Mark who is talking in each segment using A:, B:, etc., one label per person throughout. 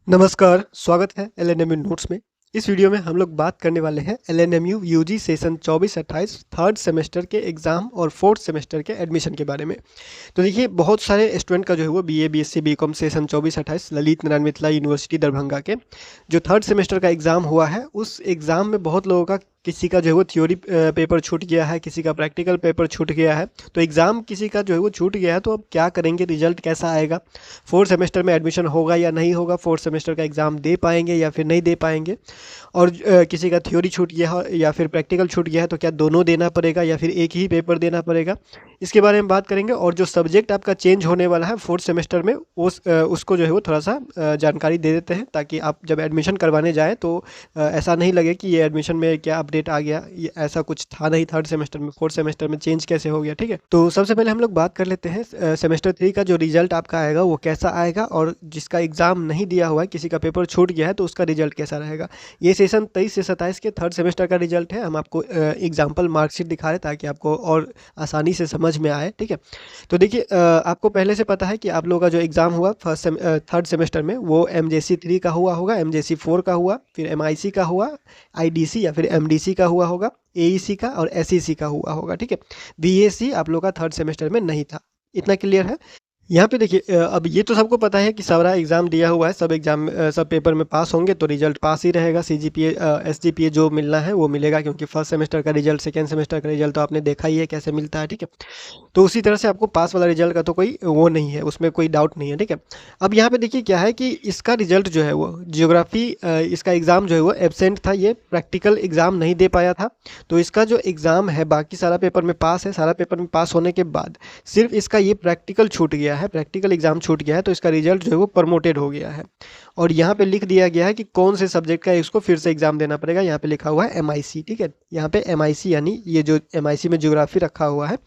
A: नमस्कार, स्वागत है एलएनएमयू नोट्स में। इस वीडियो में हम लोग बात करने वाले हैं LNMU UG session 24-28 third semester के एग्ज़ाम और फोर्थ सेमेस्टर के एडमिशन के बारे में। तो देखिए, बहुत सारे स्टूडेंट का जो है वो BA, BSc, BCom session 24-28 Lalit Narayan Mithila University Darbhanga के जो थर्ड सेमेस्टर का एग्ज़ाम हुआ है, उस एग्ज़ाम में बहुत लोगों का किसी का जो है वो थ्योरी पेपर छूट गया है, किसी का प्रैक्टिकल पेपर छूट गया है। तो एग्ज़ाम किसी का जो है वो छूट गया है, तो अब क्या करेंगे, रिजल्ट कैसा आएगा, फोर्थ सेमेस्टर में एडमिशन होगा या नहीं होगा, फोर्थ सेमेस्टर का एग्ज़ाम दे पाएंगे या फिर नहीं दे पाएंगे। और किसी का थ्योरी छूट गया हो या फिर प्रैक्टिकल छूट गया है, तो क्या दोनों देना पड़ेगा या फिर एक ही पेपर देना पड़ेगा, इसके बारे में बात करेंगे। और जो सब्जेक्ट आपका चेंज होने वाला है फोर्थ सेमेस्टर में, उसको जो है वो थोड़ा सा जानकारी दे देते हैं, ताकि आप जब एडमिशन करवाने जाएँ तो ऐसा नहीं लगे कि ये एडमिशन में क्या अपडेट आ गया, ये ऐसा कुछ था नहीं थर्ड सेमेस्टर में, फोर्थ सेमेस्टर में चेंज कैसे हो गया। ठीक है, तो सबसे पहले हम लोग बात कर लेते हैं सेमेस्टर 3 का जो रिजल्ट आपका आएगा वो कैसा आएगा, और जिसका एग्ज़ाम नहीं दिया हुआ है, किसी का पेपर छूट गया है, तो उसका रिजल्ट कैसा रहेगा। ये सेशन 23 से 27 के थर्ड सेमेस्टर का रिजल्ट है। हम आपको एग्जाम्पल मार्कशीट दिखा रहे हैं ताकि आपको और आसानी से समझ में आए। ठीक है, तो देखिए, आपको पहले से पता है कि आप लोगों का जो एग्ज़ाम हुआ थर्ड सेमेस्टर में वो एमजेसी 3 का हुआ होगा, एमजेसी 4 का हुआ, फिर एमआईसी का हुआ, आईडीसी या फिर एमडीसी का हुआ होगा, एईसी का और एसईसी का हुआ होगा। ठीक है, बीएससी आप लोग का थर्ड सेमेस्टर में नहीं था। इतना क्लियर है। यहाँ पे देखिए, अब ये तो सबको पता है कि सारा एग्ज़ाम दिया हुआ है, सब एग्ज़ाम सब पेपर में पास होंगे तो रिजल्ट पास ही रहेगा। सीजीपीए एसजीपीए जो मिलना है वो मिलेगा, क्योंकि फर्स्ट सेमेस्टर का रिजल्ट सेकेंड सेमेस्टर का रिजल्ट तो आपने देखा ही है कैसे मिलता है। ठीक है, तो उसी तरह से आपको पास वाला रिजल्ट का तो कोई वो नहीं है, उसमें कोई डाउट नहीं है। ठीक है, अब यहाँ पे देखिए क्या है कि इसका रिजल्ट जो है वो जियोग्राफी, इसका एग्ज़ाम जो है वो एब्सेंट था, ये प्रैक्टिकल एग्ज़ाम नहीं दे पाया था। तो इसका जो एग्ज़ाम है, बाकी सारा पेपर में पास है, सारा पेपर में पास होने के बाद सिर्फ इसका ये प्रैक्टिकल छूट गया है, प्रैक्टिकल एग्ज़ाम छूट गया है, तो इसका रिजल्ट जो है वो प्रमोटेड हो गया है। और यहाँ पे लिख दिया गया है कि कौन से सब्जेक्ट का इसको फिर से एग्ज़ाम देना पड़ेगा। यहाँ पे लिखा हुआ है एमआईसी। ठीक है, यहाँ पे एमआईसी यानी ये जो एमआईसी में ज्योग्राफी रखा हुआ है,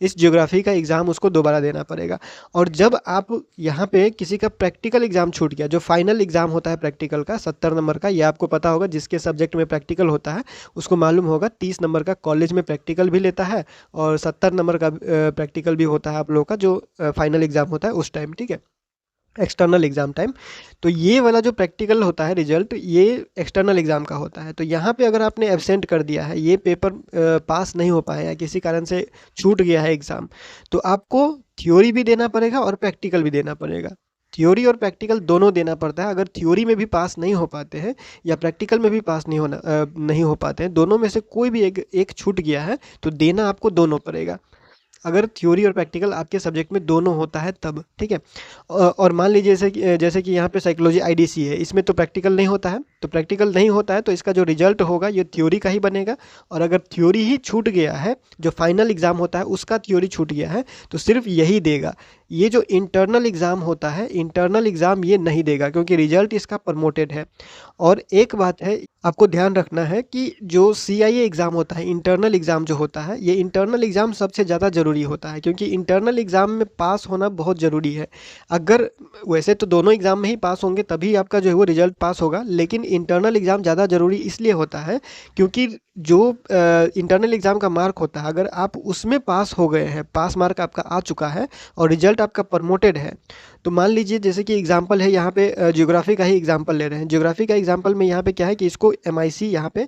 A: इस ज्योग्राफी का एग्ज़ाम उसको दोबारा देना पड़ेगा। और जब आप यहाँ पे किसी का प्रैक्टिकल एग्ज़ाम छूट गया, जो फाइनल एग्ज़ाम होता है प्रैक्टिकल का 70 नंबर का, ये आपको पता होगा, जिसके सब्जेक्ट में प्रैक्टिकल होता है उसको मालूम होगा 30 नंबर का कॉलेज में प्रैक्टिकल भी लेता है और 70 नंबर का प्रैक्टिकल भी होता है आप लोगों का, जो फाइनल एग्ज़ाम होता है उस टाइम। ठीक है, एक्सटर्नल एग्ज़ाम टाइम। तो ये वाला जो प्रैक्टिकल होता है रिजल्ट, ये एक्सटर्नल एग्ज़ाम का होता है। तो यहाँ पे अगर आपने एब्सेंट कर दिया है, ये पेपर पास नहीं हो पाया है, किसी कारण से छूट गया है एग्ज़ाम, तो आपको थ्योरी भी देना पड़ेगा और प्रैक्टिकल भी देना पड़ेगा। थ्योरी और प्रैक्टिकल दोनों देना पड़ता है। अगर थ्योरी में भी पास नहीं हो पाते हैं या प्रैक्टिकल में भी पास नहीं हो पाते हैं, दोनों में से कोई भी एक छूट गया है, तो देना आपको दोनों पड़ेगा, अगर थ्योरी और प्रैक्टिकल आपके सब्जेक्ट में दोनों होता है तब। ठीक है, और मान लीजिए जैसे कि यहाँ पे साइकोलॉजी आईडीसी है, इसमें तो प्रैक्टिकल नहीं होता है, तो प्रैक्टिकल नहीं होता है तो इसका जो रिजल्ट होगा ये थ्योरी का ही बनेगा। और अगर थ्योरी ही छूट गया है, जो फाइनल एग्ज़ाम होता है उसका थ्योरी छूट गया है, तो सिर्फ यही देगा। ये जो इंटरनल एग्ज़ाम होता है, इंटरनल एग्ज़ाम ये नहीं देगा, क्योंकि रिजल्ट इसका प्रमोटेड है। और एक बात है, आपको ध्यान रखना है कि जो सीआईए एग्ज़ाम होता है, इंटरनल एग्ज़ाम जो होता है, ये इंटरनल एग्ज़ाम सबसे ज़्यादा ज़रूरी होता है, क्योंकि इंटरनल एग्ज़ाम में पास होना बहुत ज़रूरी है। अगर वैसे तो दोनों एग्ज़ाम में ही पास होंगे तभी आपका जो है वो रिजल्ट पास होगा, लेकिन इंटरनल एग्ज़ाम ज़्यादा ज़रूरी इसलिए होता है क्योंकि जो इंटरनल एग्ज़ाम का मार्क होता है, अगर आप उसमें पास हो गए हैं, पास मार्क आपका आ चुका है और रिजल्ट आपका प्रमोटेड है, तो मान लीजिए जैसे कि एग्जांपल है, यहाँ पे ज्योग्राफी का ही एग्जांपल ले रहे हैं। ज्योग्राफी का एग्जांपल में यहाँ पे क्या है कि इसको एमआईसी, यहाँ पे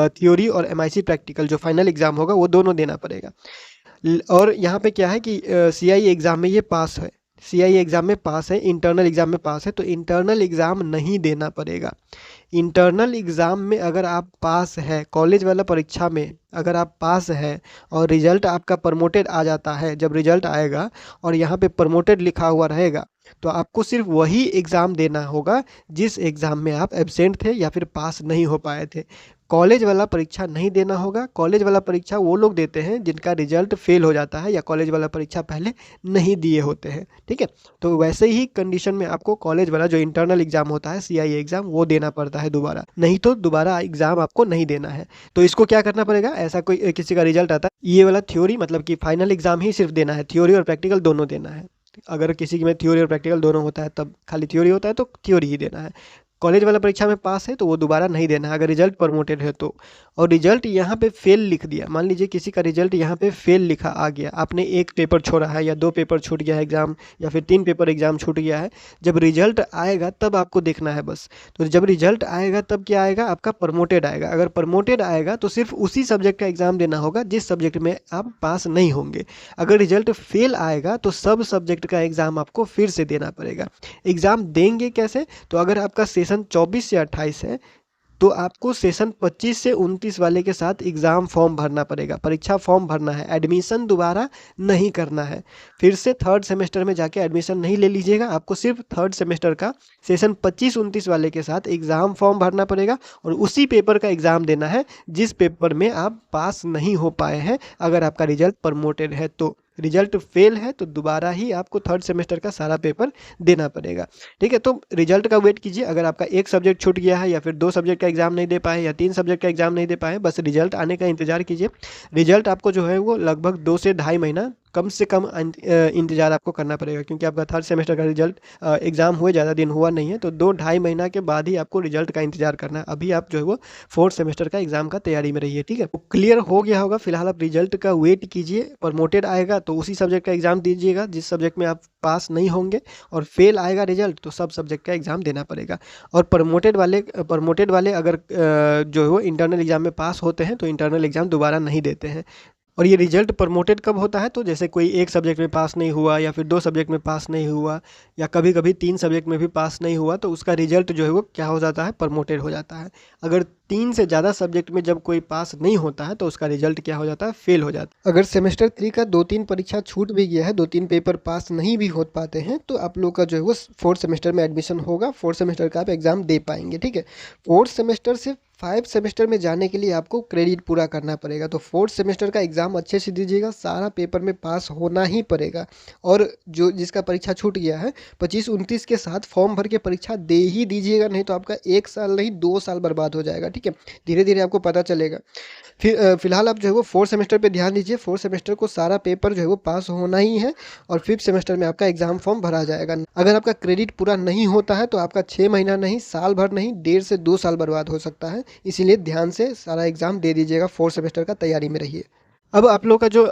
A: थ्योरी और एमआईसी प्रैक्टिकल जो फाइनल एग्ज़ाम होगा वो दोनों देना पड़ेगा। और यहाँ पे क्या है कि सीआईए एग्ज़ाम में ये पास है, सीआईए एग्ज़ाम में पास है, इंटरनल एग्ज़ाम में पास है, तो इंटरनल एग्ज़ाम नहीं देना पड़ेगा। इंटरनल एग्ज़ाम में अगर आप पास है, कॉलेज वाला परीक्षा में अगर आप पास है और रिजल्ट आपका प्रमोटेड आ जाता है, जब रिजल्ट आएगा और यहाँ पे प्रमोटेड लिखा हुआ रहेगा, तो आपको सिर्फ वही एग्ज़ाम देना होगा जिस एग्ज़ाम में आप एब्सेंट थे या फिर पास नहीं हो पाए थे। कॉलेज वाला परीक्षा नहीं देना होगा। कॉलेज वाला परीक्षा वो लोग देते हैं जिनका रिजल्ट फेल हो जाता है या कॉलेज वाला परीक्षा पहले नहीं दिए होते हैं। ठीक है, तो वैसे ही कंडीशन में आपको कॉलेज वाला जो इंटरनल एग्ज़ाम होता है, सीआईए एग्ज़ाम, वो देना पड़ता है दोबारा, नहीं तो दोबारा एग्ज़ाम आपको नहीं देना है। तो इसको क्या करना पड़ेगा, ऐसा कोई किसी का रिजल्ट आता है, ये वाला थ्योरी मतलब कि फाइनल एग्ज़ाम ही सिर्फ देना है, थ्योरी और प्रैक्टिकल दोनों देना है। अगर किसी में थ्योरी और प्रैक्टिकल दोनों होता है, तब खाली थ्योरी होता है तो थ्योरी ही देना है। कॉलेज वाला परीक्षा में पास है तो वो दोबारा नहीं देना है अगर रिजल्ट प्रमोटेड है तो। और रिजल्ट यहाँ पे फेल लिख दिया, मान लीजिए किसी का रिजल्ट यहाँ पे फेल लिखा आ गया, आपने एक पेपर छोड़ा है या 2 पेपर छूट गया है एग्जाम, या फिर 3 पेपर एग्जाम छूट गया है, जब रिजल्ट आएगा तब आपको देखना है बस। तो जब रिजल्ट आएगा तब क्या आएगा, आपका प्रमोटेड आएगा। अगर प्रमोटेड आएगा तो सिर्फ उसी सब्जेक्ट का एग्जाम देना होगा जिस सब्जेक्ट में आप पास नहीं होंगे। अगर रिजल्ट फेल आएगा तो सब सब्जेक्ट का एग्जाम आपको फिर से देना पड़ेगा। एग्जाम देंगे कैसे, तो अगर आपका सेशन 24 से 28 है तो आपको सेशन 25 से 29 वाले के साथ एग्ज़ाम फॉर्म भरना पड़ेगा, परीक्षा फॉर्म भरना है, एडमिशन दोबारा नहीं करना है। फिर से थर्ड सेमेस्टर में जाके एडमिशन नहीं ले लीजिएगा, आपको सिर्फ थर्ड सेमेस्टर का सेशन 25-29 वाले के साथ एग्ज़ाम फॉर्म भरना पड़ेगा और उसी पेपर का एग्ज़ाम देना है जिस पेपर में आप पास नहीं हो पाए हैं। अगर आपका रिजल्ट प्रमोटेड है तो, रिजल्ट फेल है तो दोबारा ही आपको थर्ड सेमेस्टर का सारा पेपर देना पड़ेगा। ठीक है, तो रिजल्ट का वेट कीजिए। अगर आपका एक सब्जेक्ट छूट गया है या फिर 2 सब्जेक्ट का एग्जाम नहीं दे पाए या 3 सब्जेक्ट का एग्जाम नहीं दे पाए, बस रिजल्ट आने का इंतजार कीजिए। रिजल्ट आपको जो है वो लगभग 2 से ढाई महीना कम से कम इंतज़ार आपको करना पड़ेगा, क्योंकि आपका थर्ड सेमेस्टर का रिजल्ट एग्ज़ाम हुए ज़्यादा दिन हुआ नहीं है, तो 2-ढाई महीना के बाद ही आपको रिजल्ट का इंतजार करना है। अभी आप जो है वो फोर्थ सेमेस्टर का एग्ज़ाम का तैयारी में रहिए। ठीक है, तो क्लियर हो गया होगा। फिलहाल आप रिजल्ट का वेट कीजिए, प्रमोटेड आएगा तो उसी सब्जेक्ट का एग्ज़ाम दीजिएगा जिस सब्जेक्ट में आप पास नहीं होंगे, और फेल आएगा रिजल्ट तो सब सब्जेक्ट का एग्ज़ाम देना पड़ेगा। और प्रमोटेड वाले अगर जो है वो इंटरनल एग्ज़ाम में पास होते हैं तो इंटरनल एग्ज़ाम दोबारा नहीं देते हैं। और ये रिजल्ट प्रमोटेड कब होता है, तो जैसे कोई एक सब्जेक्ट में पास नहीं हुआ या फिर 2 सब्जेक्ट में पास नहीं हुआ या कभी कभी 3 सब्जेक्ट में भी पास नहीं हुआ तो उसका रिजल्ट जो है वो क्या हो जाता है, प्रमोटेड हो जाता है। अगर 3 से ज़्यादा सब्जेक्ट में जब कोई पास नहीं होता है तो उसका रिजल्ट क्या हो जाता है, फेल हो जाता है। अगर सेमेस्टर 3 का 2-3 परीक्षा छूट भी गया है, 2-3 पेपर पास नहीं भी हो पाते हैं, तो आप लोग का जो है वो फोर्थ सेमेस्टर में एडमिशन होगा, फोर्थ सेमेस्टर का आप एग्ज़ाम दे पाएंगे। ठीक है, फोर्थ सेमेस्टर से 5 सेमेस्टर में जाने के लिए आपको क्रेडिट पूरा करना पड़ेगा, तो फोर्थ सेमेस्टर का एग्ज़ाम अच्छे से दीजिएगा, सारा पेपर में पास होना ही पड़ेगा। और जो जिसका परीक्षा छूट गया है 25-29 के साथ फॉर्म भर के परीक्षा दे ही दीजिएगा, नहीं तो आपका 1 साल नहीं 2 साल बर्बाद हो जाएगा। ठीक है, धीरे धीरे आपको पता चलेगा। फिलहाल आप जो है वो फोर्थ सेमेस्टर पे ध्यान दीजिए, फोर्थ सेमेस्टर को सारा पेपर जो है वो पास होना ही है और फिफ्थ सेमेस्टर में आपका एग्जाम फॉर्म भरा जाएगा। अगर आपका क्रेडिट पूरा नहीं होता है तो आपका 6 महीना नहीं, साल भर नहीं, 1.5 से 2 साल बर्बाद हो सकता है। इसीलिए ध्यान से सारा एग्जाम दे दीजिएगा, फोर्थ सेमेस्टर का तैयारी में रहिए। अब आप लोग का जो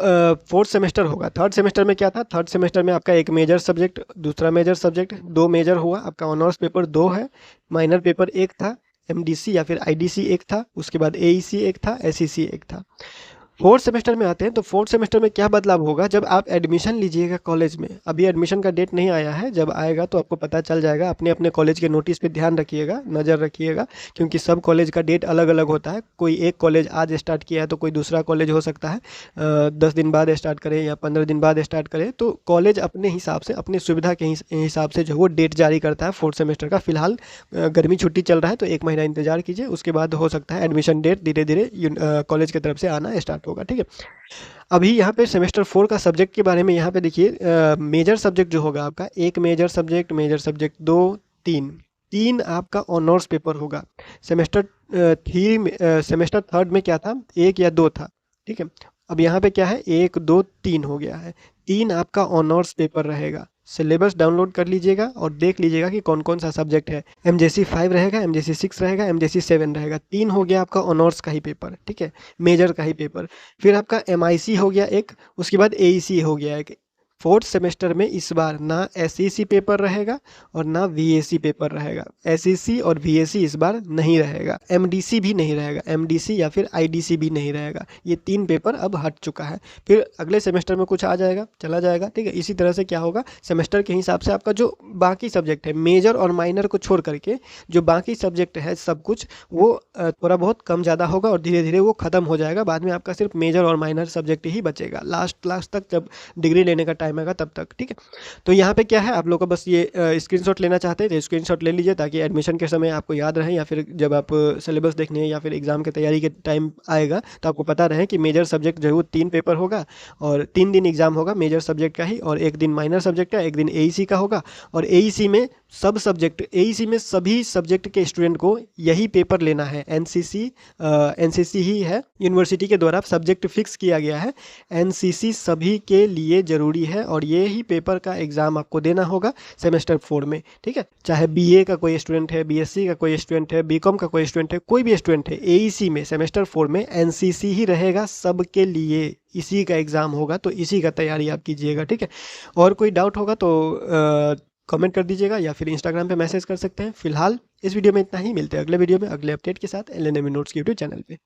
A: फोर्थ सेमेस्टर होगा, थर्ड सेमेस्टर में क्या था, थर्ड सेमेस्टर में आपका एक मेजर सब्जेक्ट, दूसरा मेजर सब्जेक्ट, 2 मेजर हुआ, आपका ऑनर्स पेपर 2 है, माइनर पेपर 1 था, एमडीसी या फिर आईडीसी 1 था, उसके बाद एईसी 1 था, एसईसी 1 था। फोर्थ सेमेस्टर में आते हैं तो फोर्थ सेमेस्टर में क्या बदलाव होगा, जब आप एडमिशन लीजिएगा कॉलेज में, अभी एडमिशन का डेट नहीं आया है, जब आएगा तो आपको पता चल जाएगा। अपने अपने कॉलेज के नोटिस पे ध्यान रखिएगा, नज़र रखिएगा, क्योंकि सब कॉलेज का डेट अलग अलग होता है। कोई एक कॉलेज आज स्टार्ट किया है तो कोई दूसरा कॉलेज हो सकता है 10 दिन बाद स्टार्ट करे या 15 दिन बाद स्टार्ट करे, तो कॉलेज अपने हिसाब से, अपनी सुविधा के हिसाब से जो वो डेट जारी करता है फोर्थ सेमेस्टर का। फिलहाल गर्मी छुट्टी चल रहा है तो 1 महीना इंतजार कीजिए, उसके बाद हो सकता है एडमिशन डेट धीरे धीरे कॉलेज की तरफ से आना स्टार्ट होगा। ठीक है, अभी यहाँ पे सेमेस्टर 4 का सब्जेक्ट के बारे में यहाँ पे देखिए, मेजर सब्जेक्ट जो होगा आपका, एक मेजर सब्जेक्ट 2, 3 आपका ऑनर्स पेपर होगा। सेमेस्टर थर्ड में क्या था, 1 या 2 था। ठीक है, अब यहाँ पे क्या है, 1, 2, 3 हो गया है, 3 आपका ऑनर्स पेपर रहेगा। सिलेबस डाउनलोड कर लीजिएगा और देख लीजिएगा कि कौन कौन सा सब्जेक्ट है। एमजेसी 5 रहेगा, एमजेसी 6 रहेगा, एमजेसी 7 रहेगा। 3 हो गया आपका ऑनर्स का ही पेपर, ठीक है, मेजर का ही पेपर। फिर आपका एमआईसी हो गया एक, उसके बाद एईसी हो गया एक। फोर्थ सेमेस्टर में इस बार ना एसईसी पेपर रहेगा और ना वीएसी पेपर रहेगा। एसईसी और वीएसी इस बार नहीं रहेगा, एमडीसी भी नहीं रहेगा, एमडीसी या फिर आईडीसी भी नहीं रहेगा। ये 3 पेपर अब हट चुका है। फिर अगले सेमेस्टर में कुछ आ जाएगा, चला जाएगा। ठीक है, इसी तरह से क्या होगा, सेमेस्टर के हिसाब से आपका जो बाकी सब्जेक्ट है, मेजर और माइनर को छोड़ करके जो बाकी सब्जेक्ट है सब कुछ, वो थोड़ा बहुत कम ज़्यादा होगा और धीरे धीरे वो ख़त्म हो जाएगा। बाद में आपका सिर्फ मेजर और माइनर सब्जेक्ट ही बचेगा लास्ट क्लास तक, जब डिग्री लेने का टाइम आएगा तब तक। ठीक है, तो यहाँ पे क्या है, आप लोग को बस ये स्क्रीनशॉट लेना चाहते हैं तो स्क्रीनशॉट ले लीजिए, ताकि एडमिशन के समय आपको याद रहे, या फिर जब आप सिलेबस देखने या फिर एग्जाम की तैयारी के टाइम आएगा तो आपको पता रहे कि मेजर सब्जेक्ट जो है वो 3 पेपर होगा और 3 दिन एग्जाम होगा मेजर सब्जेक्ट का ही, और 1 दिन माइनर सब्जेक्ट का, 1 दिन एईसी का होगा। और एईसी में सब सब्जेक्ट एईसी में सभी सब्जेक्ट के स्टूडेंट को यही पेपर लेना है। एनसीसी ही है, यूनिवर्सिटी के द्वारा सब्जेक्ट फिक्स किया गया है। एनसीसी सभी के लिए ज़रूरी है और ये ही पेपर का एग्ज़ाम आपको देना होगा सेमेस्टर 4 में, ठीक है। चाहे बीए का कोई स्टूडेंट है, बीएससी का कोई स्टूडेंट है, बीकॉम का कोई स्टूडेंट है, कोई भी स्टूडेंट है, एईसी में सेमेस्टर 4 में एनसीसी ही रहेगा सबके लिए। इसी का एग्ज़ाम होगा, तो इसी का तैयारी आप कीजिएगा, ठीक है। और कोई डाउट होगा तो कमेंट कर दीजिएगा या फिर इंस्टाग्राम पे मैसेज कर सकते हैं। फिलहाल इस वीडियो में इतना ही, मिलते हैं अगले वीडियो में अगले अपडेट के साथ एलएनएम नोट्स के यूट्यूब चैनल पे।